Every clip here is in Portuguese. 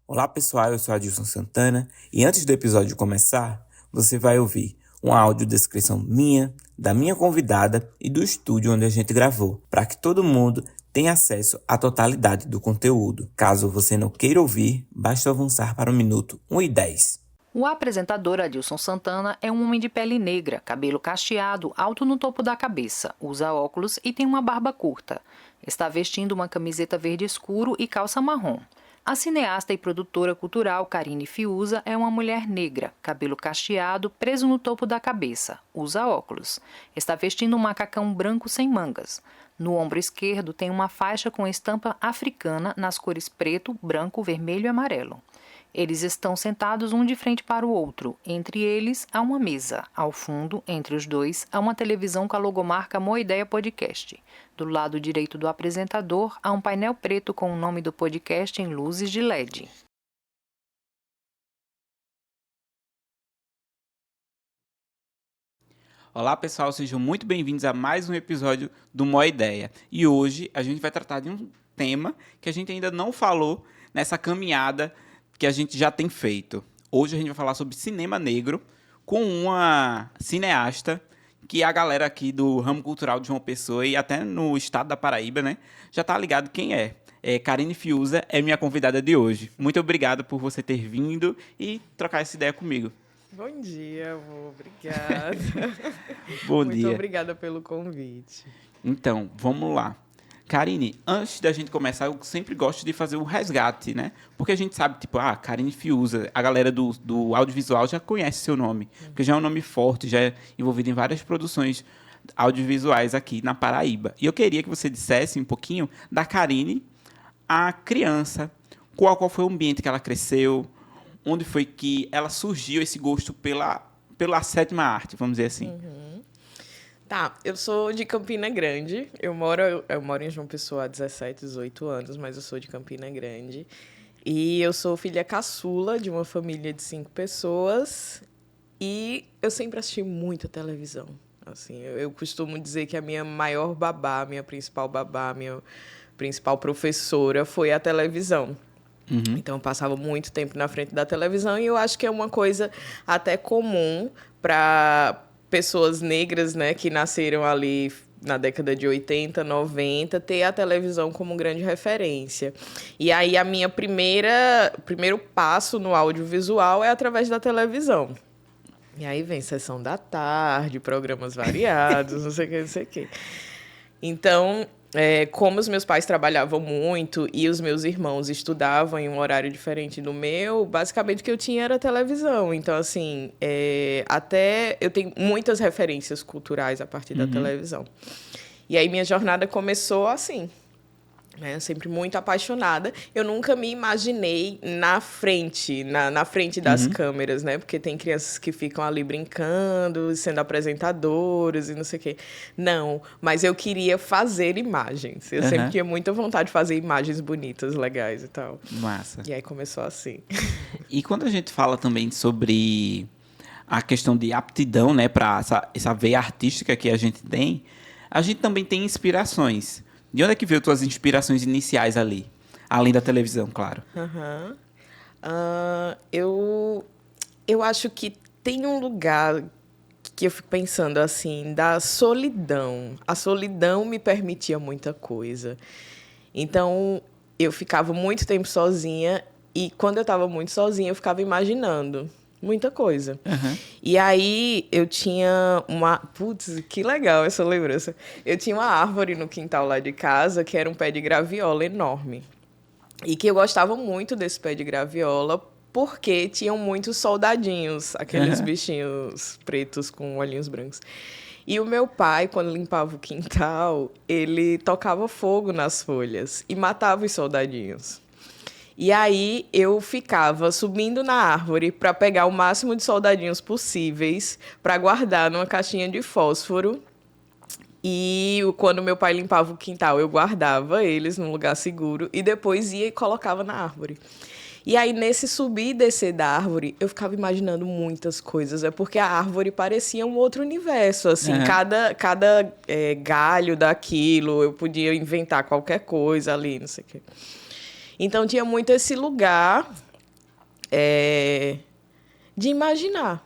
Olá pessoal, eu sou Adilson Santana e antes do episódio começar, você vai ouvir uma audiodescrição minha, da minha convidada e do estúdio onde a gente gravou, para que todo mundo tenha acesso à totalidade do conteúdo. Caso você não queira ouvir, basta avançar para o minuto 1 e 10. O apresentador Adilson Santana é um homem de pele negra, cabelo cacheado, alto no topo da cabeça, usa óculos e tem uma barba curta. Está vestindo uma camiseta verde escuro e calça marrom. A cineasta e produtora cultural Carine Fiuza é uma mulher negra, cabelo cacheado, preso no topo da cabeça, usa óculos. Está vestindo um macacão branco sem mangas. No ombro esquerdo tem uma faixa com estampa africana nas cores preto, branco, vermelho e amarelo. Eles estão sentados um de frente para o outro. Entre eles, há uma mesa. Ao fundo, entre os dois, há uma televisão com a logomarca Moideia Podcast. Do lado direito do apresentador, há um painel preto com o nome do podcast em luzes de LED. Olá pessoal, sejam muito bem-vindos a mais um episódio do Moideia. E hoje a gente vai tratar de um tema que a gente ainda não falou nessa caminhada que a gente já tem feito. Hoje a gente vai falar sobre cinema negro com uma cineasta que a galera aqui do ramo cultural de João Pessoa e até no estado da Paraíba, né, já tá ligado quem é. Carine Fiuza é minha convidada de hoje. Muito obrigado por você ter vindo e trocar essa ideia comigo. Bom dia, amor. Obrigada. Bom dia. Muito obrigada pelo convite. Então, vamos lá. Carine, antes da gente começar, eu sempre gosto de fazer o resgate, né? Porque a gente sabe, tipo, Carine Fiuza, a galera do audiovisual já conhece seu nome, porque já é um nome forte, já é envolvido em várias produções audiovisuais aqui na Paraíba. E eu queria que você dissesse um pouquinho da Carine, a criança, qual foi o ambiente que ela cresceu, onde foi que ela surgiu esse gosto pela sétima arte, vamos dizer assim. Tá, eu sou de Campina Grande. Eu moro em João Pessoa há 17, 18 anos, mas eu sou de Campina Grande. E eu sou filha caçula de uma família de 5 pessoas. E eu sempre assisti muita televisão. Assim, eu costumo dizer que a minha maior babá, minha principal professora foi a televisão. Então, eu passava muito tempo na frente da televisão e eu acho que é uma coisa até comum para pessoas negras, né, que nasceram ali na década de 80, 90, ter a televisão como grande referência. E aí, primeiro passo no audiovisual é através da televisão. E aí vem sessão da tarde, programas variados, não sei o que, não sei o que. Então, como os meus pais trabalhavam muito e os meus irmãos estudavam em um horário diferente do meu, basicamente o que eu tinha era televisão. Então, assim, até eu tenho muitas referências culturais a partir da televisão. E aí minha jornada começou assim, né? Sempre muito apaixonada. Eu nunca me imaginei na frente das câmeras, né? Porque tem crianças que ficam ali brincando, sendo apresentadoras e não sei o quê. Não, mas eu queria fazer imagens. Eu sempre tinha muita vontade de fazer imagens bonitas, legais e tal. Massa. E aí começou assim. E quando a gente fala também sobre a questão de aptidão, né, para essa veia artística que a gente tem também tem inspirações. De onde é que veio tuas inspirações iniciais ali? Além da televisão, claro. Eu acho que tem um lugar que eu fico pensando, assim, da solidão. A solidão me permitia muita coisa. Então, eu ficava muito tempo sozinha e, quando eu estava muito sozinha, eu ficava imaginando muita coisa. E aí, eu tinha uma... Putz, que legal essa lembrança. Eu tinha uma árvore no quintal lá de casa, que era um pé de graviola enorme. E que eu gostava muito desse pé de graviola, porque tinham muitos soldadinhos, aqueles bichinhos pretos com olhinhos brancos. E o meu pai, quando limpava o quintal, ele tocava fogo nas folhas e matava os soldadinhos. E aí eu ficava subindo na árvore para pegar o máximo de soldadinhos possíveis para guardar numa caixinha de fósforo. E quando meu pai limpava o quintal, eu guardava eles num lugar seguro e depois ia e colocava na árvore. E aí, nesse subir e descer da árvore, eu ficava imaginando muitas coisas. É porque a árvore parecia um outro universo, assim. Cada galho daquilo, eu podia inventar qualquer coisa ali, não sei o quê. Então, tinha muito esse lugar de imaginar.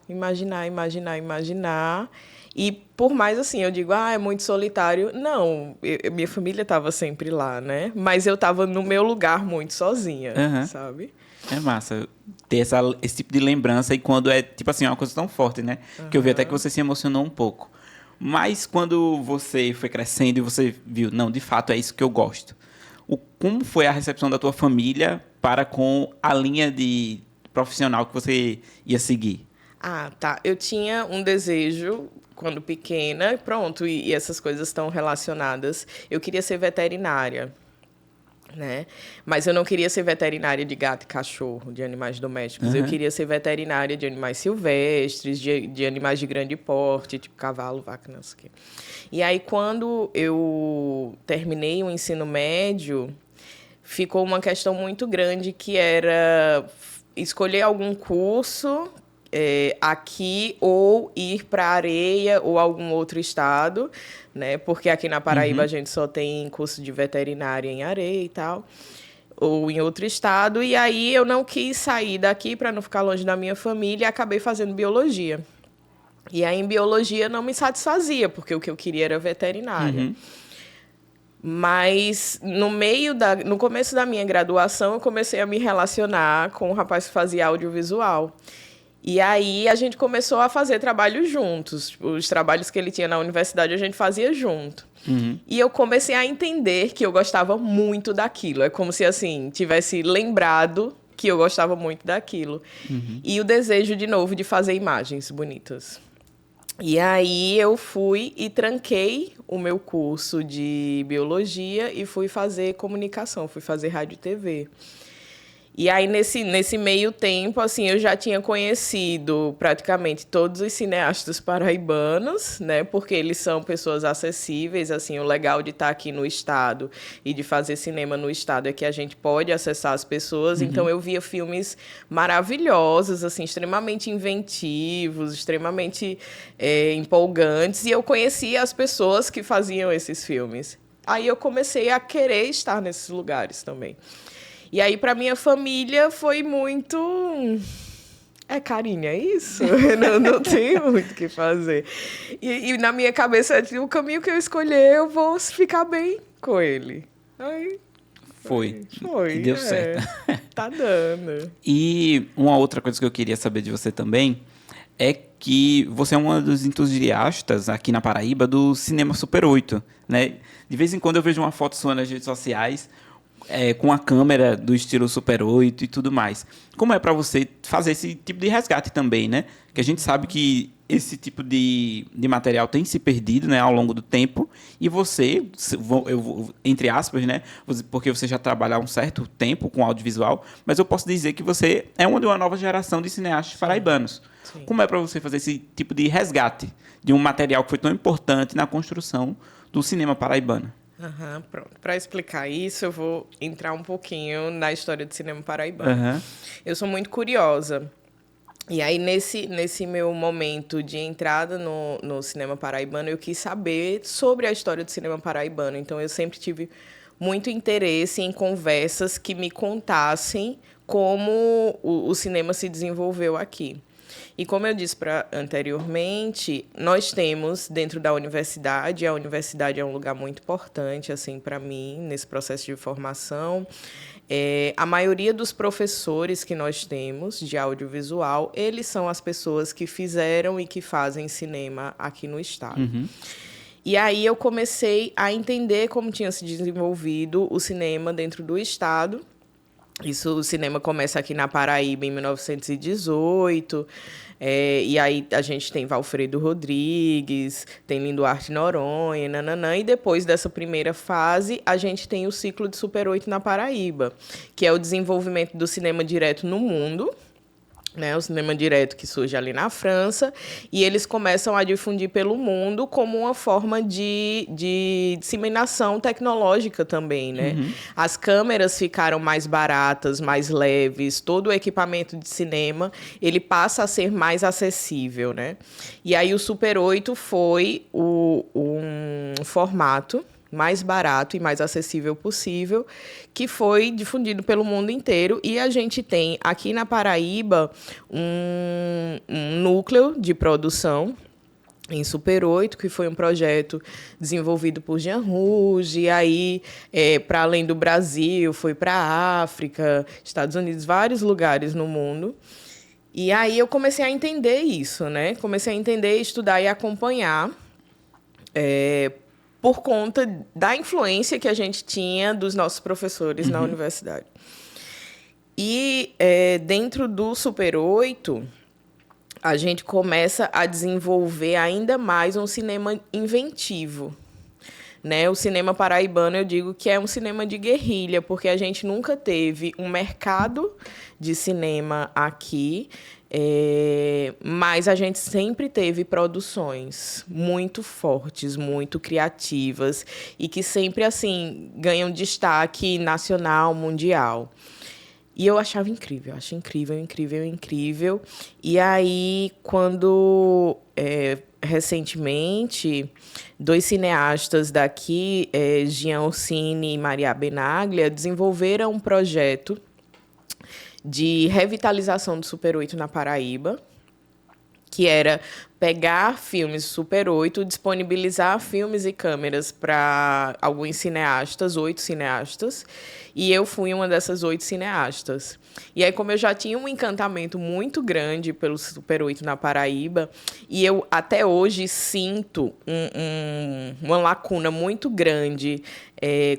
E por mais assim, eu digo, é muito solitário. Não, minha família estava sempre lá, né? Mas eu estava no meu lugar muito sozinha, sabe? É massa ter esse tipo de lembrança e quando é, tipo assim, uma coisa tão forte, né? Que eu vi até que você se emocionou um pouco. Mas quando você foi crescendo e você viu, não, de fato é isso que eu gosto. Como foi a recepção da tua família para com a linha de profissional que você ia seguir? Tá. Eu tinha um desejo quando pequena, pronto, e essas coisas estão relacionadas. Eu queria ser veterinária, né? Mas eu não queria ser veterinária de gato e cachorro, de animais domésticos. Eu queria ser veterinária de animais silvestres, de animais de grande porte, tipo cavalo, vaca, não sei o quê. E aí, quando eu terminei o ensino médio, ficou uma questão muito grande que era escolher algum curso aqui ou ir para Areia ou algum outro estado, né? Porque aqui na Paraíba a gente só tem curso de veterinária em Areia e tal, ou em outro estado. E aí eu não quis sair daqui para não ficar longe da minha família e acabei fazendo biologia. E aí em biologia não me satisfazia, porque o que eu queria era veterinária. Mas no começo da minha graduação eu comecei a me relacionar com um rapaz que fazia audiovisual. E aí a gente começou a fazer trabalhos juntos. Os trabalhos que ele tinha na universidade a gente fazia junto. E eu comecei a entender que eu gostava muito daquilo. É como se, assim, tivesse lembrado que eu gostava muito daquilo. E o desejo, de novo, de fazer imagens bonitas. E aí eu fui e tranquei o meu curso de biologia e fui fazer comunicação, fui fazer rádio e TV. E aí, nesse meio tempo, assim, eu já tinha conhecido praticamente todos os cineastas paraibanos, né? Porque eles são pessoas acessíveis, assim, o legal de estar aqui no estado e de fazer cinema no estado é que a gente pode acessar as pessoas. Então, eu via filmes maravilhosos, assim, extremamente inventivos, extremamente empolgantes. E eu conhecia as pessoas que faziam esses filmes. Aí eu comecei a querer estar nesses lugares também. E aí, para minha família, foi muito... carinha, é isso? não tenho muito o que fazer. E na minha cabeça, o caminho que eu escolher, eu vou ficar bem com ele. Aí... Foi. E deu certo. Tá dando. E uma outra coisa que eu queria saber de você também é que você é uma dos entusiastas aqui na Paraíba do Cinema Super 8, né? De vez em quando eu vejo uma foto sua nas redes sociais com a câmera do estilo Super 8 e tudo mais. Como é para você fazer esse tipo de resgate também, né? Que a gente sabe que esse tipo de material tem se perdido, né, ao longo do tempo, e você, entre aspas, né, porque você já trabalha há um certo tempo com audiovisual, mas eu posso dizer que você é uma de uma nova geração de cineastas paraibanos. Sim. Como é para você fazer esse tipo de resgate de um material que foi tão importante na construção do cinema paraibano? Pronto. Para explicar isso, eu vou entrar um pouquinho na história do cinema paraibano. Eu sou muito curiosa. E aí, nesse meu momento de entrada no cinema paraibano, eu quis saber sobre a história do cinema paraibano. Então, eu sempre tive muito interesse em conversas que me contassem como o cinema se desenvolveu aqui. E como eu disse anteriormente, nós temos dentro da universidade, a universidade é um lugar muito importante assim, para mim, nesse processo de formação. A maioria dos professores que nós temos de audiovisual, eles são as pessoas que fizeram e que fazem cinema aqui no estado. E aí eu comecei a entender como tinha se desenvolvido o cinema dentro do estado. O cinema começa aqui na Paraíba em 1918, e aí a gente tem Valfredo Rodrigues, tem Linduarte Noronha, nananã, e depois dessa primeira fase, a gente tem o ciclo de Super 8 na Paraíba, que é o desenvolvimento do cinema direto no mundo, né, o cinema direto que surge ali na França, e eles começam a difundir pelo mundo como uma forma de disseminação tecnológica também, né? As câmeras ficaram mais baratas, mais leves, todo o equipamento de cinema, ele passa a ser mais acessível, né? E aí o Super 8 foi um formato mais barato e mais acessível possível, que foi difundido pelo mundo inteiro. E a gente tem aqui na Paraíba um núcleo de produção em Super 8, que foi um projeto desenvolvido por Jean Rouge, e aí, para além do Brasil, foi para a África, Estados Unidos, vários lugares no mundo. E aí eu comecei a entender isso, né? Comecei a entender, estudar e acompanhar, por conta da influência que a gente tinha dos nossos professores na universidade. E dentro do Super 8, a gente começa a desenvolver ainda mais um cinema inventivo. Né? O cinema paraibano, eu digo que é um cinema de guerrilha, porque a gente nunca teve um mercado de cinema aqui, mas a gente sempre teve produções muito fortes, muito criativas, e que sempre assim ganham destaque nacional, mundial. E eu achava incrível, acho incrível, incrível, incrível. E aí, quando recentemente, 2 cineastas daqui, Jean Orsini e Maria Benaglia, desenvolveram um projeto de revitalização do Super 8 na Paraíba, que era pegar filmes Super 8, disponibilizar filmes e câmeras para alguns cineastas, 8 cineastas, e eu fui uma dessas 8 cineastas. E aí, como eu já tinha um encantamento muito grande pelo Super 8 na Paraíba, e eu até hoje sinto uma lacuna muito grande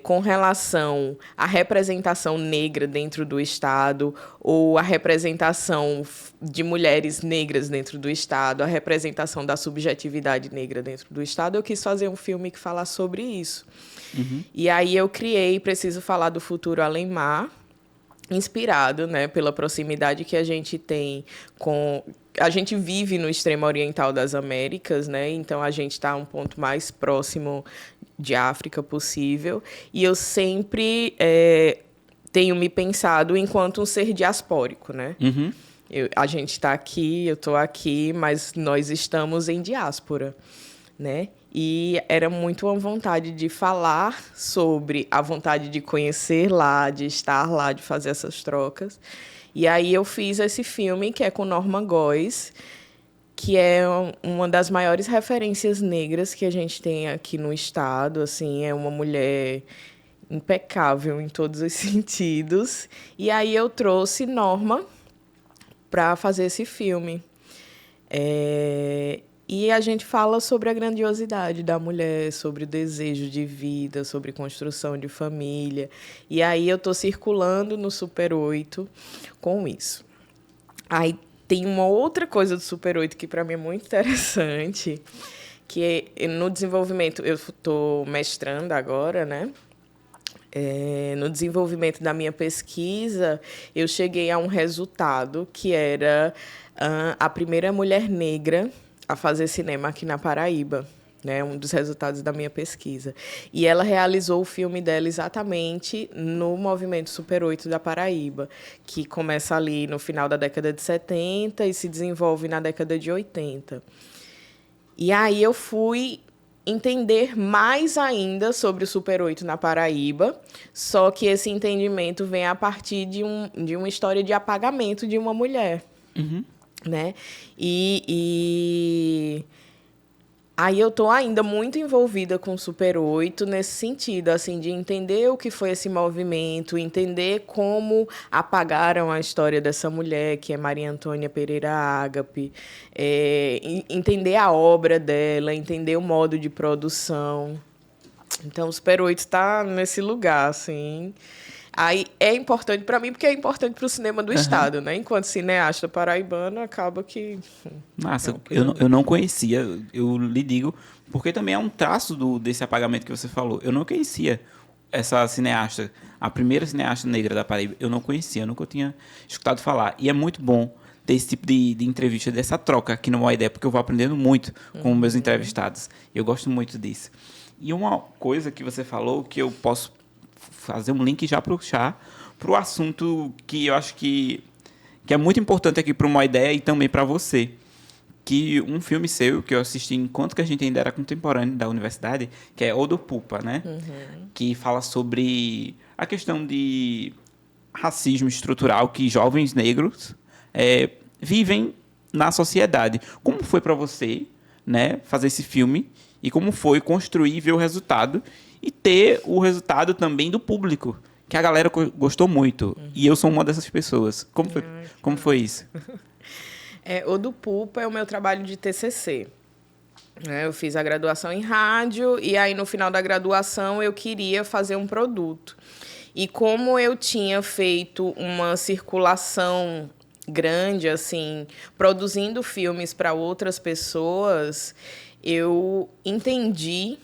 com relação à representação negra dentro do Estado, ou a representação de mulheres negras dentro do Estado, a representação da subjetividade negra dentro do Estado, eu quis fazer um filme que falasse sobre isso. E aí eu criei Preciso Falar do Futuro Além-Mar, inspirado, né, pela proximidade que a gente tem com... A gente vive no extremo oriental das Américas, né? Então a gente está um ponto mais próximo de África possível. E eu sempre tenho me pensado enquanto um ser diaspórico, né? A gente está aqui, eu estou aqui, mas nós estamos em diáspora, né? E era muito uma vontade de falar sobre a vontade de conhecer lá, de estar lá, de fazer essas trocas. E aí eu fiz esse filme, que é com Norma Góes, que é uma das maiores referências negras que a gente tem aqui no Estado. Assim, é uma mulher impecável em todos os sentidos. E aí eu trouxe Norma para fazer esse filme. E a gente fala sobre a grandiosidade da mulher, sobre o desejo de vida, sobre construção de família. E aí eu estou circulando no Super 8 com isso. Aí tem uma outra coisa do Super 8 que para mim é muito interessante, que é no desenvolvimento, eu estou mestrando agora, né? No desenvolvimento da minha pesquisa, eu cheguei a um resultado que era a primeira mulher negra a fazer cinema aqui na Paraíba, né? Um dos resultados da minha pesquisa. E ela realizou o filme dela exatamente no movimento Super 8 da Paraíba, que começa ali no final da década de 70 e se desenvolve na década de 80. E aí eu fui entender mais ainda sobre o Super 8 na Paraíba, só que esse entendimento vem a partir de uma história de apagamento de uma mulher. Né? E aí eu estou ainda muito envolvida com o Super 8 nesse sentido, assim, de entender o que foi esse movimento, entender como apagaram a história dessa mulher, que é Maria Antônia Pereira Ágape, entender a obra dela, entender o modo de produção. Então, o Super 8 está nesse lugar, assim. Aí é importante para mim, porque é importante para o cinema do Estado, né? Enquanto cineasta paraibano, acaba que... Massa, eu não conhecia, eu lhe digo, porque também é um traço desse apagamento que você falou. Eu não conhecia essa cineasta, a primeira cineasta negra da Paraíba. Eu não conhecia, eu nunca tinha escutado falar. E é muito bom ter esse tipo de entrevista, dessa troca aqui no Uma Ideia, porque eu vou aprendendo muito com meus entrevistados. Eu gosto muito disso. E uma coisa que você falou, que eu posso fazer um link já para o assunto que eu acho que é muito importante aqui para Uma Ideia e também para você, que um filme seu, que eu assisti enquanto que a gente ainda era contemporâneo da universidade, que é Odopupa, né? Que fala sobre a questão de racismo estrutural que jovens negros vivem na sociedade. Como foi para você, né, fazer esse filme e como foi construir e ver o resultado e ter o resultado também do público, que a galera gostou muito. E eu sou uma dessas pessoas. Como foi isso? Odopupa é o meu trabalho de TCC. Eu fiz a graduação em rádio e aí no final da graduação eu queria fazer um produto. E como eu tinha feito uma circulação grande, assim, produzindo filmes para outras pessoas, eu entendi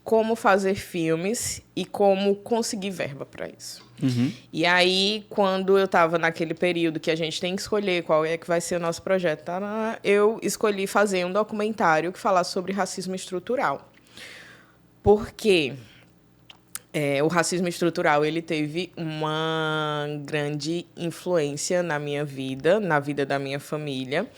como fazer filmes e como conseguir verba para isso. E aí, quando eu estava naquele período que a gente tem que escolher qual é que vai ser o nosso projeto, eu escolhi fazer um documentário que falasse sobre racismo estrutural. Porque o racismo estrutural ele teve uma grande influência na minha vida, na vida da minha família,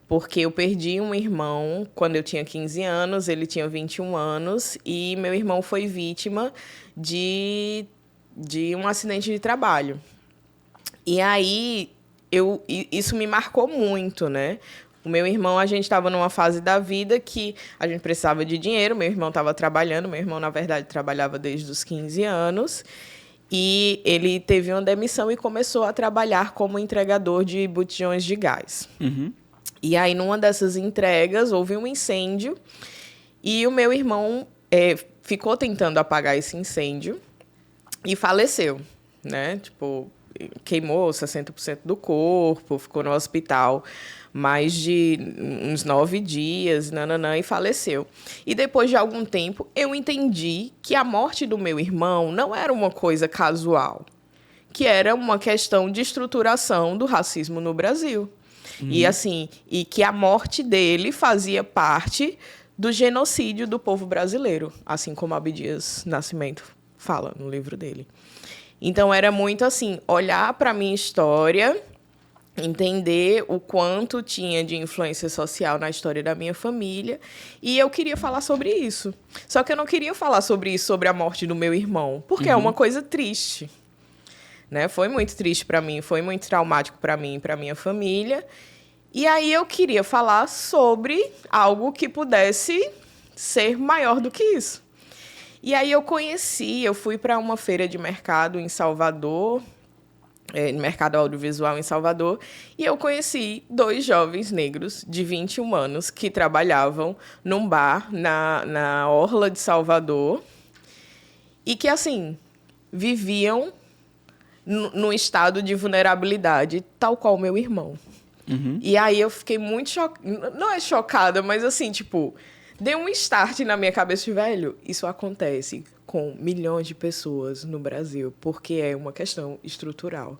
porque eu perdi um irmão quando eu tinha 15 anos, ele tinha 21 anos, e meu irmão foi vítima de um acidente de trabalho. E aí, isso me marcou muito, né? O meu irmão, a gente estava numa fase da vida que a gente precisava de dinheiro, meu irmão estava trabalhando, meu irmão, na verdade, trabalhava desde os 15 anos, e ele teve uma demissão e começou a trabalhar como entregador de botijões de gás. E aí, numa dessas entregas, houve um incêndio e o meu irmão ficou tentando apagar esse incêndio e faleceu, né? Tipo, queimou 60% do corpo, ficou no hospital mais de uns 9 dias, e faleceu. E depois de algum tempo, eu entendi que a morte do meu irmão não era uma coisa casual, que era uma questão de estruturação do racismo no Brasil. E que a morte dele fazia parte do genocídio do povo brasileiro, assim como Abdias Nascimento fala no livro dele. Então, era muito assim, olhar para a minha história, entender o quanto tinha de influência social na história da minha família, e eu queria falar sobre isso. Só que eu não queria falar sobre isso, sobre a morte do meu irmão, porque é uma coisa triste. Né? Foi muito triste para mim, foi muito traumático para mim e para minha família. E aí eu queria falar sobre algo que pudesse ser maior do que isso. E aí eu fui para uma feira de mercado em Salvador, mercado audiovisual em Salvador, e eu conheci 2 jovens negros de 21 anos que trabalhavam num bar na orla de Salvador e que, assim, viviam num estado de vulnerabilidade, tal qual meu irmão. E aí eu fiquei muito chocada, não é chocada, mas assim, tipo, deu um start na minha cabeça de, velho, isso acontece com milhões de pessoas no Brasil, porque é uma questão estrutural.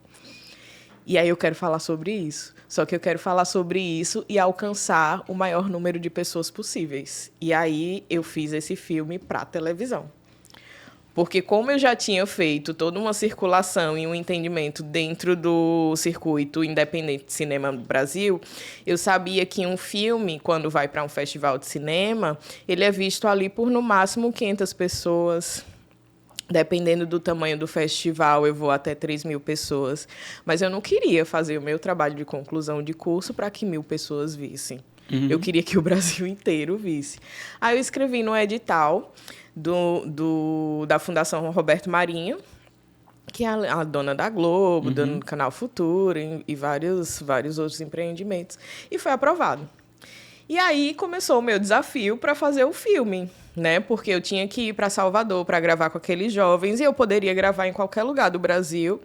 E aí eu quero falar sobre isso. Só que eu quero falar sobre isso e alcançar o maior número de pessoas possíveis. E aí eu fiz esse filme para televisão. Porque como eu já tinha feito toda uma circulação e um entendimento dentro do circuito independente de cinema no Brasil, eu sabia que um filme, quando vai para um festival de cinema, ele é visto ali por, no máximo, 500 pessoas. Dependendo do tamanho do festival, eu vou até 3.000 pessoas. Mas eu não queria fazer o meu trabalho de conclusão de curso para que 1.000 pessoas vissem. Eu queria que o Brasil inteiro visse. Aí eu escrevi no edital da Fundação Roberto Marinho, que é a dona da Globo, do Canal Futuro e vários outros empreendimentos. E foi aprovado. E aí começou o meu desafio para fazer o filme, né? Porque eu tinha que ir para Salvador para gravar com aqueles jovens, e eu poderia gravar em qualquer lugar do Brasil,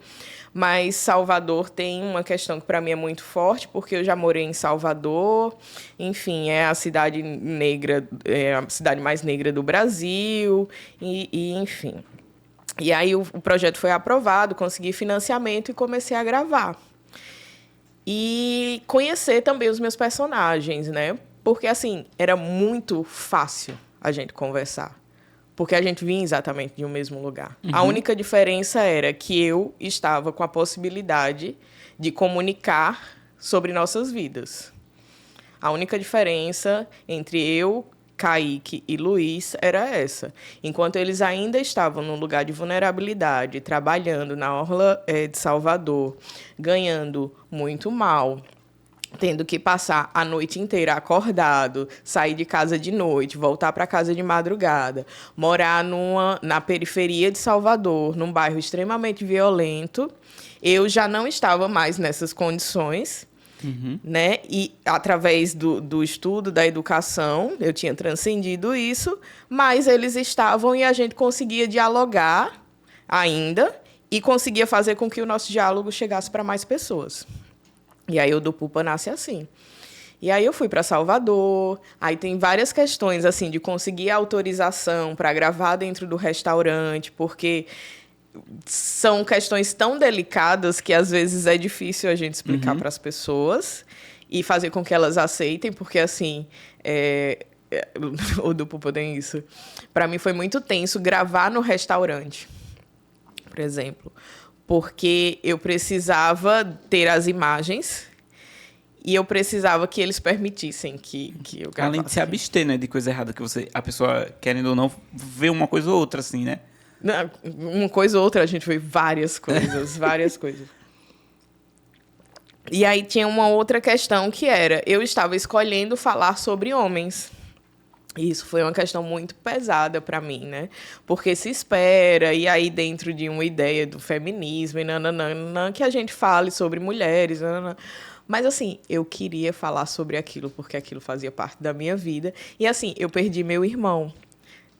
mas Salvador tem uma questão que para mim é muito forte, porque eu já morei em Salvador, enfim, é a cidade negra, é a cidade mais negra do Brasil, enfim. E aí o projeto foi aprovado, consegui financiamento e comecei a gravar. E conhecer também os meus personagens, né? Porque, assim, era muito fácil a gente conversar. Porque a gente vinha exatamente de um mesmo lugar. A única diferença era que eu estava com a possibilidade de comunicar sobre nossas vidas. A única diferença entre eu, Kaique e Luiz era essa. Enquanto eles ainda estavam num lugar de vulnerabilidade, trabalhando na orla de Salvador, ganhando muito mal, tendo que passar a noite inteira acordado, sair de casa de noite, voltar para casa de madrugada, morar na periferia de Salvador, num bairro extremamente violento, eu já não estava mais nessas condições. Né? E através do estudo, da educação, eu tinha transcendido isso, mas eles estavam e a gente conseguia dialogar ainda e conseguia fazer com que o nosso diálogo chegasse para mais pessoas. E aí o do Pupa nasce assim. E aí eu fui para Salvador, aí tem várias questões assim de conseguir autorização para gravar dentro do restaurante, porque são questões tão delicadas que às vezes é difícil a gente explicar para as pessoas e fazer com que elas aceitem, porque assim, o do Pupa tem isso. Para mim foi muito tenso gravar no restaurante, por exemplo, porque eu precisava ter as imagens e eu precisava que eles permitissem que eu gravasse. Além de se abster, né, de coisa errada que a pessoa, querendo ou não, vê uma coisa ou outra, assim, né? Não, uma coisa ou outra, a gente vê várias coisas, várias coisas. E aí tinha uma outra questão que era, eu estava escolhendo falar sobre homens. E isso foi uma questão muito pesada para mim, né? Porque se espera, e aí dentro de uma ideia do feminismo, e nananana, que a gente fale sobre mulheres, nananana. Mas, assim, eu queria falar sobre aquilo, porque aquilo fazia parte da minha vida. E, assim, eu perdi meu irmão,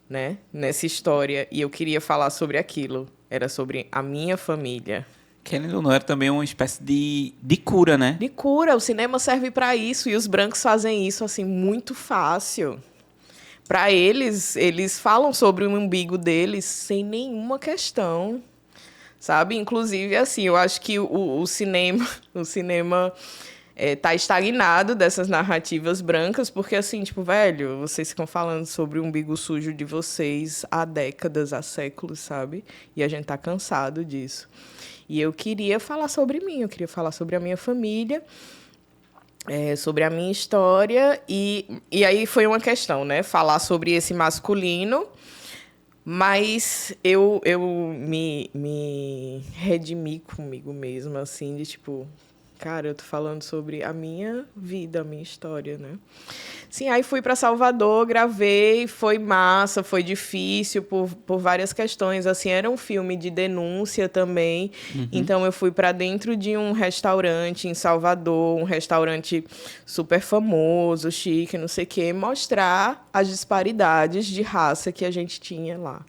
né, nessa história, e eu queria falar sobre aquilo. Era sobre a minha família. Querendo ou não, era também uma espécie de cura, né? De cura. O cinema serve para isso, e os brancos fazem isso, assim, muito fácil. Para eles falam sobre o umbigo deles sem nenhuma questão, sabe? Inclusive, assim, eu acho que o cinema tá estagnado dessas narrativas brancas, porque, assim, tipo, velho, vocês ficam falando sobre o umbigo sujo de vocês há décadas, há séculos, sabe? E a gente tá cansado disso. E eu queria falar sobre mim, eu queria falar sobre a minha família, sobre a minha história, e aí foi uma questão, né? Falar sobre esse masculino, mas eu me redimi comigo mesma, assim, de tipo... Cara, eu tô falando sobre a minha vida, a minha história, né? Sim, aí fui para Salvador, gravei, foi massa, foi difícil por várias questões. Assim, era um filme de denúncia também. Então, eu fui para dentro de um restaurante em Salvador, um restaurante super famoso, chique, não sei o quê, mostrar as disparidades de raça que a gente tinha lá.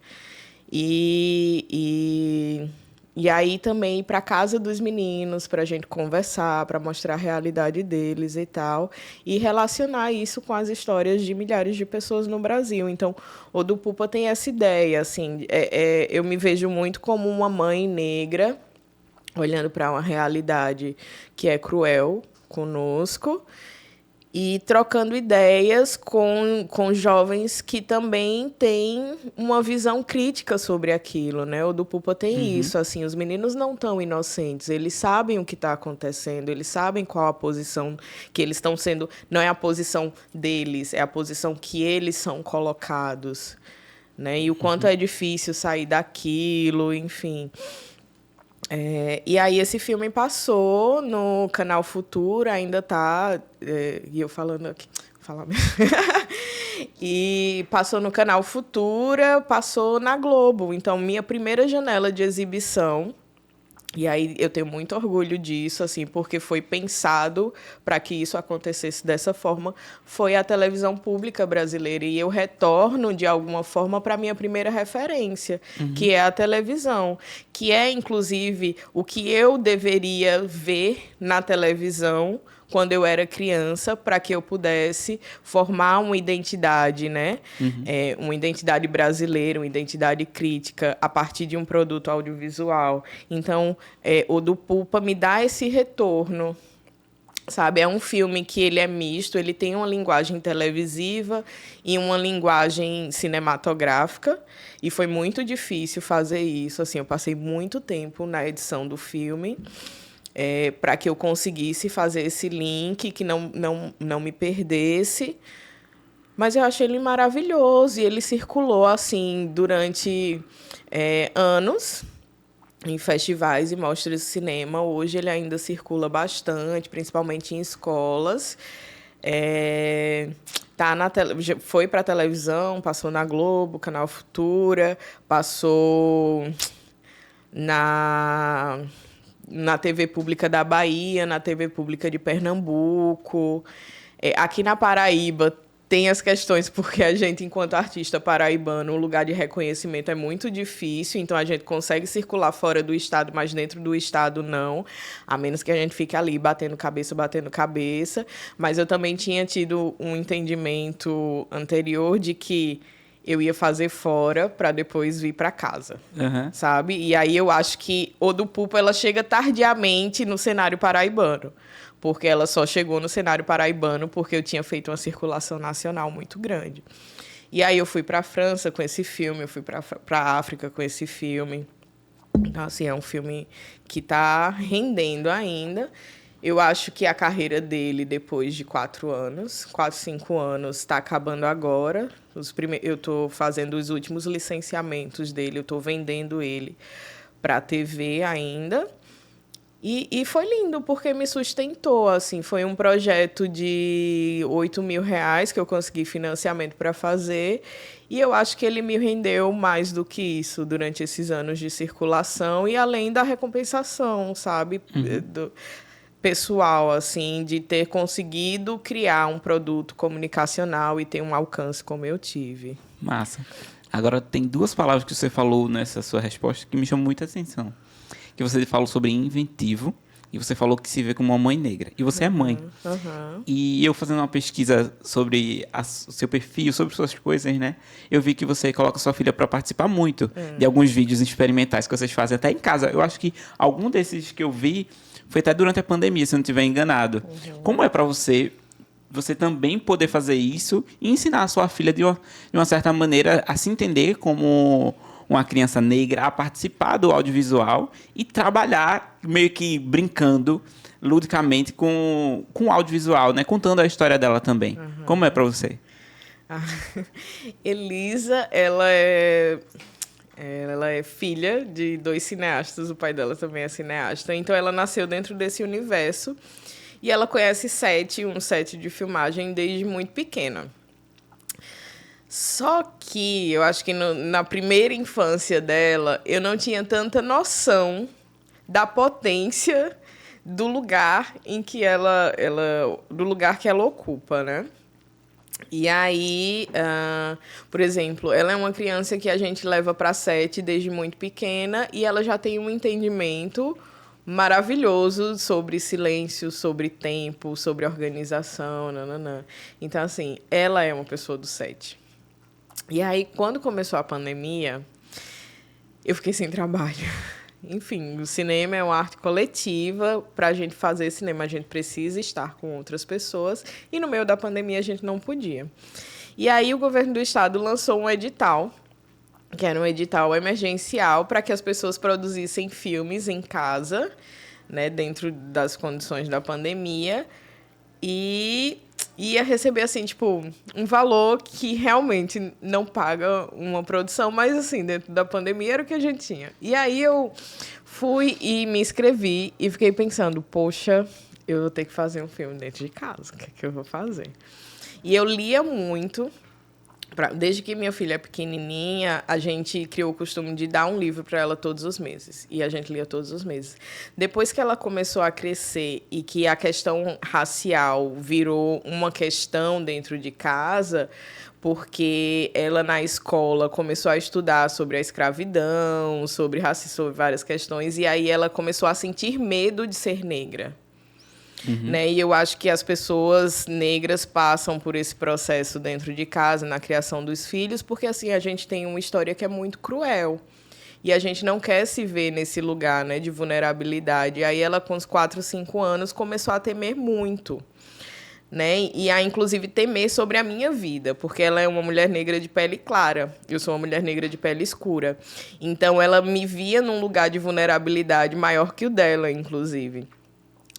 E aí também ir para a casa dos meninos, para a gente conversar, para mostrar a realidade deles e tal, e relacionar isso com as histórias de milhares de pessoas no Brasil. Então, o do Pupa tem essa ideia, assim, eu me vejo muito como uma mãe negra, olhando para uma realidade que é cruel conosco, e trocando ideias com jovens que também têm uma visão crítica sobre aquilo, né? O do Pupa tem isso, assim, os meninos não estão inocentes, eles sabem o que está acontecendo, eles sabem qual a posição que eles estão sendo, não é a posição deles, é a posição que eles são colocados, né? E o quanto é difícil sair daquilo, enfim... e aí esse filme passou no Canal Futura, ainda tá... e eu falando aqui... Falar mesmo. E passou no Canal Futura, passou na Globo. Então, minha primeira janela de exibição... E aí eu tenho muito orgulho disso, assim, porque foi pensado para que isso acontecesse dessa forma, foi a televisão pública brasileira. E eu retorno, de alguma forma, para a minha primeira referência, que é a televisão, que é, inclusive, o que eu deveria ver na televisão quando eu era criança, para que eu pudesse formar uma identidade, né? Uma identidade brasileira, uma identidade crítica, a partir de um produto audiovisual. Então, o do Pupa me dá esse retorno, sabe? É um filme que ele é misto, ele tem uma linguagem televisiva e uma linguagem cinematográfica, e foi muito difícil fazer isso. Assim, eu passei muito tempo na edição do filme, para que eu conseguisse fazer esse link, que não me perdesse. Mas eu achei ele maravilhoso e ele circulou assim durante anos em festivais e mostras de cinema. Hoje ele ainda circula bastante, principalmente em escolas. Foi para a televisão, passou na Globo, Canal Futura, passou na TV Pública da Bahia, na TV Pública de Pernambuco. Aqui na Paraíba tem as questões, porque a gente, enquanto artista paraibano, o lugar de reconhecimento é muito difícil, então a gente consegue circular fora do estado, mas dentro do estado não, a menos que a gente fique ali batendo cabeça. Mas eu também tinha tido um entendimento anterior de que eu ia fazer fora para depois vir para casa, sabe? E aí eu acho que O do Pupo, ela chega tardiamente no cenário paraibano, porque ela só chegou no cenário paraibano porque eu tinha feito uma circulação nacional muito grande. E aí eu fui para a França com esse filme, eu fui para a África com esse filme. Então, assim, é um filme que está rendendo ainda. Eu acho que a carreira dele, depois de 4, 5 anos, está acabando agora. Eu estou fazendo os últimos licenciamentos dele, eu estou vendendo ele para a TV ainda. E foi lindo, porque me sustentou, assim, foi um projeto de R$8.000 que eu consegui financiamento para fazer, e eu acho que ele me rendeu mais do que isso durante esses anos de circulação, e além da recompensação, sabe, do pessoal, assim, de ter conseguido criar um produto comunicacional e ter um alcance como eu tive. Massa. Agora, tem 2 palavras que você falou nessa sua resposta que me chamam muita atenção. Que você falou sobre inventivo e você falou que se vê como uma mãe negra. E você é mãe. E eu fazendo uma pesquisa sobre o seu perfil, sobre suas coisas, né? Eu vi que você coloca sua filha para participar muito de alguns vídeos experimentais que vocês fazem até em casa. Eu acho que algum desses que eu vi foi até durante a pandemia, se eu não estiver enganado. Como é para você também poder fazer isso e ensinar a sua filha de uma certa maneira a se entender como uma criança negra, a participar do audiovisual e trabalhar meio que brincando ludicamente com o audiovisual, né? Contando a história dela também. Como é para você? Elisa, ela é filha de 2 cineastas, o pai dela também é cineasta, então ela nasceu dentro desse universo e ela conhece um set de filmagem desde muito pequena. Só que eu acho que na primeira infância dela, eu não tinha tanta noção da potência do lugar em que do lugar que ela ocupa, né? E aí, por exemplo, ela é uma criança que a gente leva para set desde muito pequena e ela já tem um entendimento maravilhoso sobre silêncio, sobre tempo, sobre organização, nananã. Então, assim, ela é uma pessoa do set. E aí, quando começou a pandemia, eu fiquei sem trabalho. Enfim, o cinema é uma arte coletiva. Para a gente fazer cinema, a gente precisa estar com outras pessoas. E no meio da pandemia, a gente não podia. E aí, o governo do estado lançou um edital, que era um edital emergencial, para que as pessoas produzissem filmes em casa, né, dentro das condições da pandemia. E ia receber, assim, tipo, um valor que realmente não paga uma produção, mas, assim, dentro da pandemia era o que a gente tinha. E aí eu fui e me inscrevi e fiquei pensando, poxa, eu vou ter que fazer um filme dentro de casa, o que é que eu vou fazer? E eu lia muito. Desde que minha filha é pequenininha, a gente criou o costume de dar um livro para ela todos os meses. E a gente lia todos os meses. Depois que ela começou a crescer e que a questão racial virou uma questão dentro de casa, porque ela, na escola, começou a estudar sobre a escravidão, sobre racismo, sobre várias questões, e aí ela começou a sentir medo de ser negra. Né? E eu acho que as pessoas negras passam por esse processo dentro de casa, na criação dos filhos, porque assim a gente tem uma história que é muito cruel. E a gente não quer se ver nesse lugar, né, de vulnerabilidade. E aí ela, com uns 4, 5 anos, começou a temer muito. Né? E a, inclusive, temer sobre a minha vida, porque ela é uma mulher negra de pele clara, eu sou uma mulher negra de pele escura. Então, ela me via num lugar de vulnerabilidade maior que o dela, inclusive.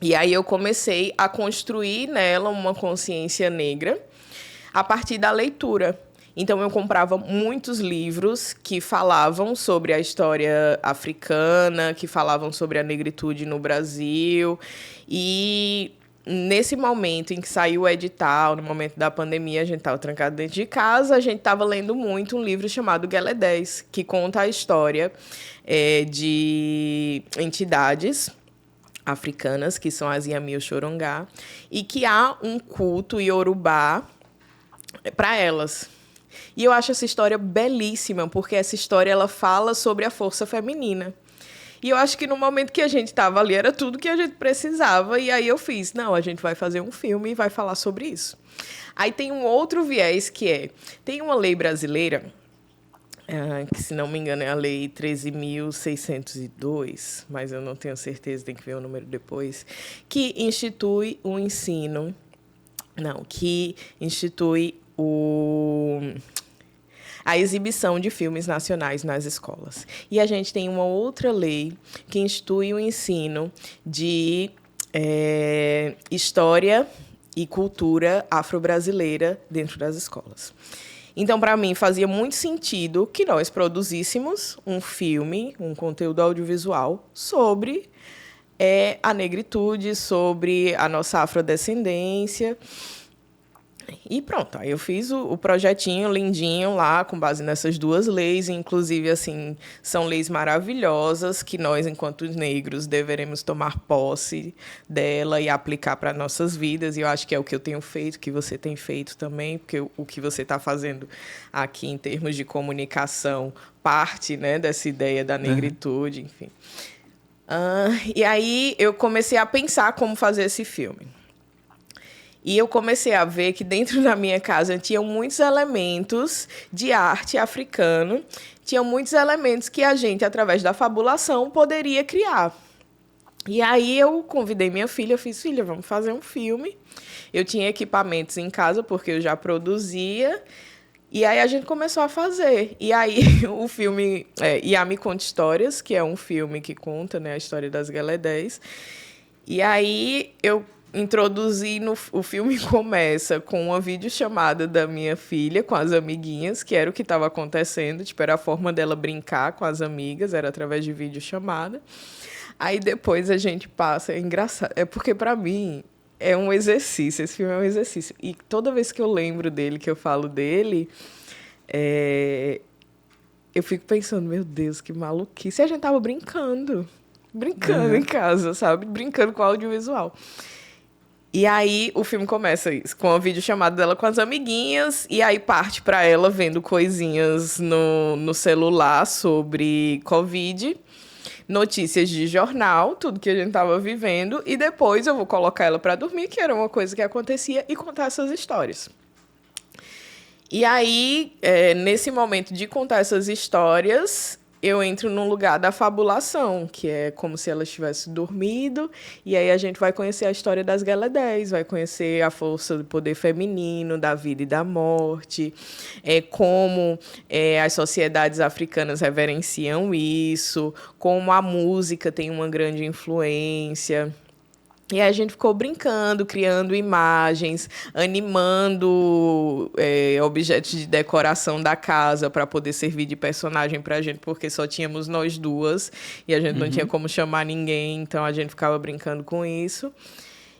E aí eu comecei a construir nela uma consciência negra a partir da leitura. Então, eu comprava muitos livros que falavam sobre a história africana, que falavam sobre a negritude no Brasil. E nesse momento em que saiu o edital, no momento da pandemia, a gente estava trancado dentro de casa, a gente estava lendo muito um livro chamado Guelé 10, que conta a história de entidades africanas, que são as Yami e o Xorongá, e que há um culto iorubá para elas. E eu acho essa história belíssima, porque essa história ela fala sobre a força feminina. E eu acho que no momento que a gente estava ali, era tudo que a gente precisava. E aí eu fiz, não, a gente vai fazer um filme e vai falar sobre isso. Aí tem um outro viés que tem uma lei brasileira, que se não me engano é a lei 13.602, mas eu não tenho certeza, tem que ver o número depois, que institui o ensino, que institui a exibição de filmes nacionais nas escolas. E a gente tem uma outra lei que institui o ensino de história e cultura afro-brasileira dentro das escolas. Então, para mim, fazia muito sentido que nós produzíssemos um filme, um conteúdo audiovisual sobre a negritude, sobre a nossa afrodescendência. E pronto, aí eu fiz o projetinho lindinho lá, com base nessas duas leis. Inclusive, assim, são leis maravilhosas que nós, enquanto negros, deveremos tomar posse dela e aplicar para nossas vidas. E eu acho que é o que eu tenho feito, que você tem feito também, porque o que você está fazendo aqui em termos de comunicação parte, né, dessa ideia da negritude, enfim. E aí eu comecei a pensar como fazer esse filme. E eu comecei a ver que dentro da minha casa tinham muitos elementos de arte africano, tinham muitos elementos que a gente, através da fabulação, poderia criar. E aí eu convidei minha filha, eu fiz, filha, vamos fazer um filme. Eu tinha equipamentos em casa, porque eu já produzia, e aí a gente começou a fazer. E aí o filme Yami Conta Histórias, que é um filme que conta, né, a história das Guelé 10. E aí eu o filme começa com uma videochamada da minha filha com as amiguinhas, que era o que estava acontecendo, tipo, era a forma dela brincar com as amigas, era através de videochamada. Aí depois a gente passa, é engraçado, porque para mim é um exercício, esse filme é um exercício. E toda vez que eu lembro dele, que eu falo dele, eu fico pensando, meu Deus, que maluquice. E a gente tava brincando em casa, sabe? Brincando com o audiovisual. E aí o filme começa isso, com a videochamada dela com as amiguinhas, e aí parte para ela vendo coisinhas no celular sobre Covid, notícias de jornal, tudo que a gente estava vivendo, e depois eu vou colocar ela para dormir, que era uma coisa que acontecia, e contar essas histórias. E aí, nesse momento de contar essas histórias, eu entro num lugar da fabulação, que é como se ela tivesse dormido, e aí a gente vai conhecer a história das Guelé 10, vai conhecer a força do poder feminino, da vida e da morte, como as sociedades africanas reverenciam isso, como a música tem uma grande influência. E aí a gente ficou brincando, criando imagens, animando objetos de decoração da casa para poder servir de personagem para a gente, porque só tínhamos nós duas e a gente não tinha como chamar ninguém, então a gente ficava brincando com isso.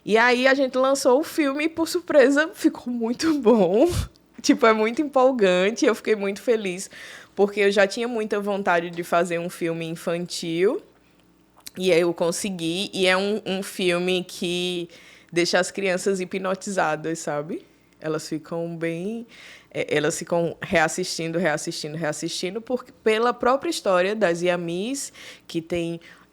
E aí a gente lançou o filme e, por surpresa, ficou muito bom. Tipo, é muito empolgante, eu fiquei muito feliz, porque eu já tinha muita vontade de fazer um filme infantil. E aí eu consegui, e é um filme que deixa as crianças hipnotizadas, sabe? Elas ficam reassistindo, pela própria história das Yamis, que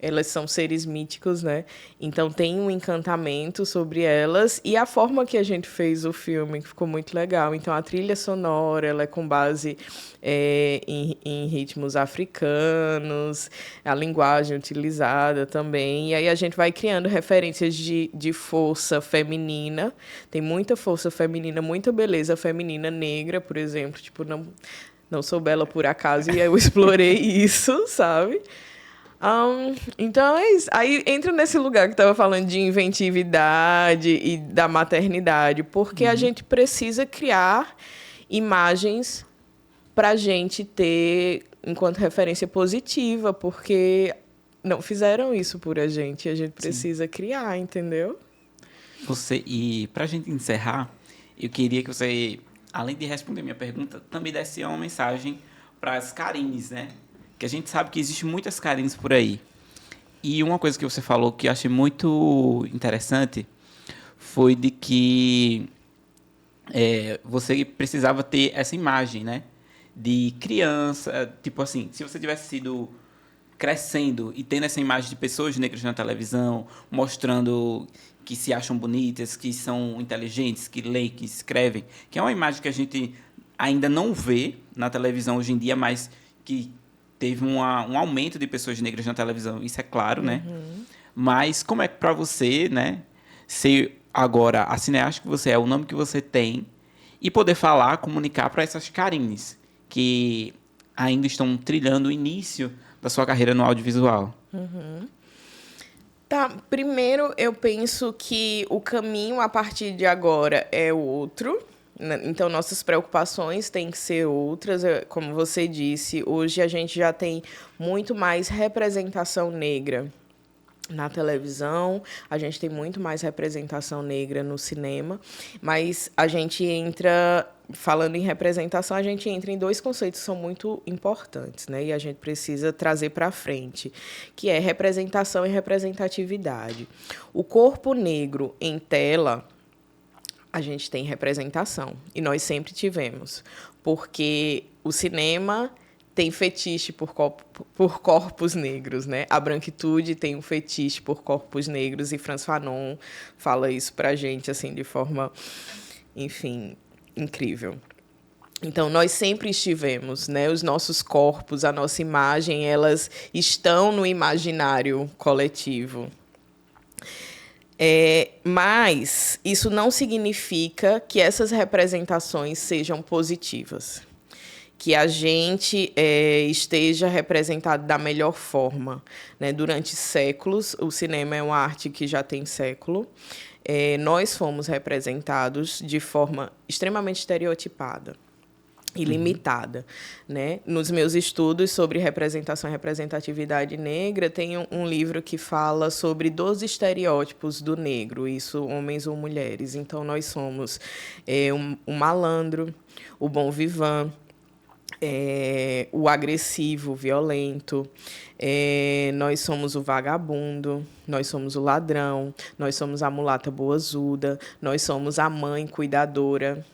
elas são seres míticos, né? Então tem um encantamento sobre elas, e a forma que a gente fez o filme ficou muito legal. Então a trilha sonora, ela é com base em ritmos africanos, a linguagem utilizada também, e aí a gente vai criando referências de força feminina. Tem muita força feminina, muita beleza feminina negra, por exemplo, tipo, não sou bela por acaso, e aí eu explorei isso, sabe? Então é isso. Aí entra nesse lugar que estava falando de inventividade e da maternidade, porque a gente precisa criar imagens para a gente ter enquanto referência positiva, porque não fizeram isso por a gente precisa criar, entendeu? E para a gente encerrar, eu queria que você, além de responder minha pergunta, também desse uma mensagem para as Karines, né? Que a gente sabe que existem muitas Karines por aí. E uma coisa que você falou que eu achei muito interessante foi de que você precisava ter essa imagem, né? De criança, tipo assim, se você tivesse sido crescendo e tendo essa imagem de pessoas negras na televisão, mostrando que se acham bonitas, que são inteligentes, que leem, que escrevem, que é uma imagem que a gente ainda não vê na televisão hoje em dia, mas que teve um aumento de pessoas negras na televisão, isso é claro, né? Mas como é que para você, né, ser agora a cineasta que você é, o nome que você tem, e poder falar, comunicar para essas Karines que ainda estão trilhando o início da sua carreira no audiovisual? Tá, primeiro eu penso que o caminho a partir de agora é outro, né? Então nossas preocupações têm que ser outras. Como você disse, hoje a gente já tem muito mais representação negra na televisão, a gente tem muito mais representação negra no cinema, mas a gente entra, falando em representação, a gente entra em dois conceitos que são muito importantes, né? E a gente precisa trazer para frente, que é representação e representatividade. O corpo negro em tela, a gente tem representação, e nós sempre tivemos, porque o cinema tem fetiche por corpos negros, né? A branquitude tem um fetiche por corpos negros, e Frantz Fanon fala isso pra gente, assim, de forma, enfim, incrível. Então, nós sempre estivemos, né? Os nossos corpos, a nossa imagem, elas estão no imaginário coletivo. Mas isso não significa que essas representações sejam positivas, que a gente esteja representado da melhor forma, né? Durante séculos, o cinema é uma arte que já tem século, nós fomos representados de forma extremamente estereotipada e limitada, né? Nos meus estudos sobre representação e representatividade negra, tem um livro que fala sobre 12 estereótipos do negro, isso homens ou mulheres. Então, nós somos um malandro, o bom vivant, o agressivo, o violento, nós somos o vagabundo, nós somos o ladrão, nós somos a mulata boazuda, nós somos a mãe cuidadora,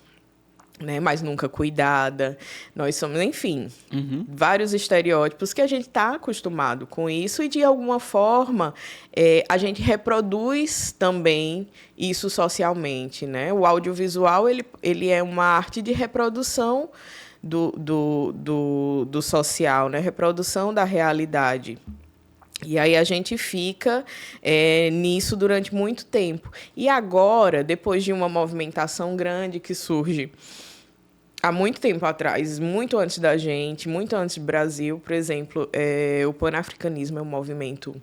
né, mas nunca cuidada, nós somos, enfim, vários estereótipos que a gente está acostumado com isso e, de alguma forma, a gente reproduz também isso socialmente, né? O audiovisual ele é uma arte de reprodução do social, né? Reprodução da realidade. E aí a gente fica nisso durante muito tempo. E agora, depois de uma movimentação grande que surge há muito tempo atrás, muito antes da gente, muito antes do Brasil, por exemplo, o panafricanismo é um movimento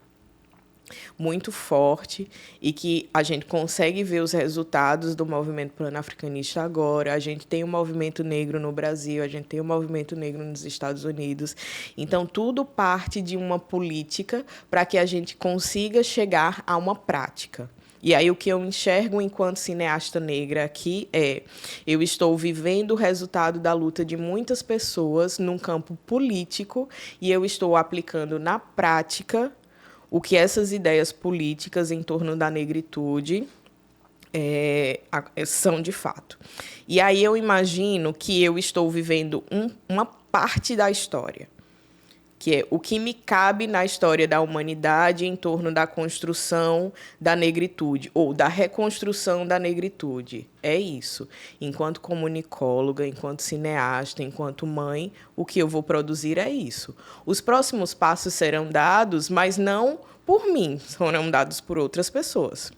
muito forte e que a gente consegue ver os resultados do movimento panafricanista agora. A gente tem um movimento negro no Brasil, a gente tem um movimento negro nos Estados Unidos. Então, tudo parte de uma política para que a gente consiga chegar a uma prática. E aí o que eu enxergo enquanto cineasta negra aqui eu estou vivendo o resultado da luta de muitas pessoas num campo político e eu estou aplicando na prática o que essas ideias políticas em torno da negritude são de fato. E aí eu imagino que eu estou vivendo uma parte da história, que é o que me cabe na história da humanidade em torno da construção da negritude, ou da reconstrução da negritude. É isso. Enquanto comunicóloga, enquanto cineasta, enquanto mãe, o que eu vou produzir é isso. Os próximos passos serão dados, mas não por mim, serão dados por outras pessoas.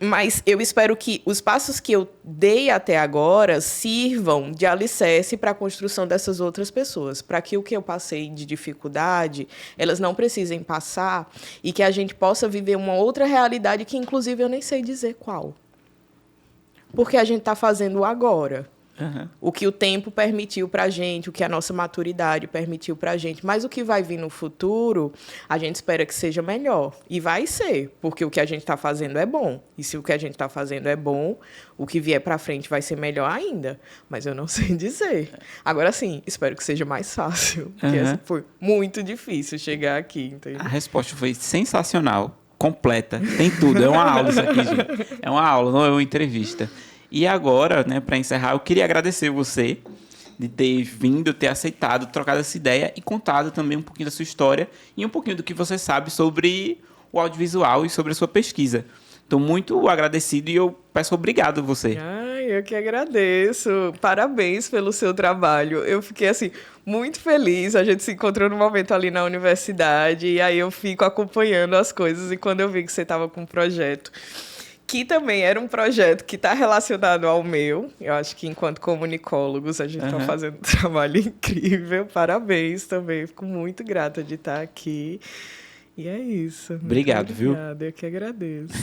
Mas eu espero que os passos que eu dei até agora sirvam de alicerce para a construção dessas outras pessoas, para que o que eu passei de dificuldade, elas não precisem passar e que a gente possa viver uma outra realidade que, inclusive, eu nem sei dizer qual. Porque a gente está fazendo agora. Uhum. O que o tempo permitiu para a gente, o que a nossa maturidade permitiu para a gente. Mas o que vai vir no futuro, a gente espera que seja melhor. E vai ser, porque o que a gente está fazendo é bom. E se o que a gente está fazendo é bom, o que vier para frente vai ser melhor ainda. Mas eu não sei dizer. Agora sim, espero que seja mais fácil. Porque foi muito difícil chegar aqui. Entendeu? A resposta foi sensacional, completa, tem tudo. É uma aula isso aqui, gente. É uma aula, não é uma entrevista. E agora, né, para encerrar, eu queria agradecer você de ter vindo, ter aceitado, trocado essa ideia e contado também um pouquinho da sua história e um pouquinho do que você sabe sobre o audiovisual e sobre a sua pesquisa. Estou muito agradecido e eu peço obrigado a você. Ai, eu que agradeço. Parabéns pelo seu trabalho. Eu fiquei, assim, muito feliz. A gente se encontrou num momento ali na universidade e aí eu fico acompanhando as coisas e quando eu vi que você estava com um projeto que também era um projeto que está relacionado ao meu. Eu acho que, enquanto comunicólogos, a gente está fazendo um trabalho incrível. Parabéns também. Fico muito grata de estar aqui. E é isso. Obrigado, viu? Obrigada, eu que agradeço.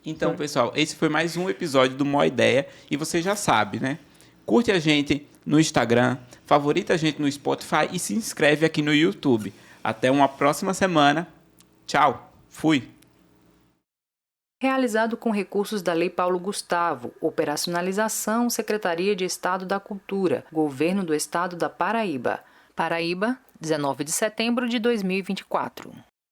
Então, pessoal, esse foi mais um episódio do Mó Ideia. E você já sabe, né? Curte a gente no Instagram, favorita a gente no Spotify e se inscreve aqui no YouTube. Até uma próxima semana. Tchau. Fui. Realizado com recursos da Lei Paulo Gustavo, Operacionalização, Secretaria de Estado da Cultura, Governo do Estado da Paraíba. Paraíba, 19 de setembro de 2024.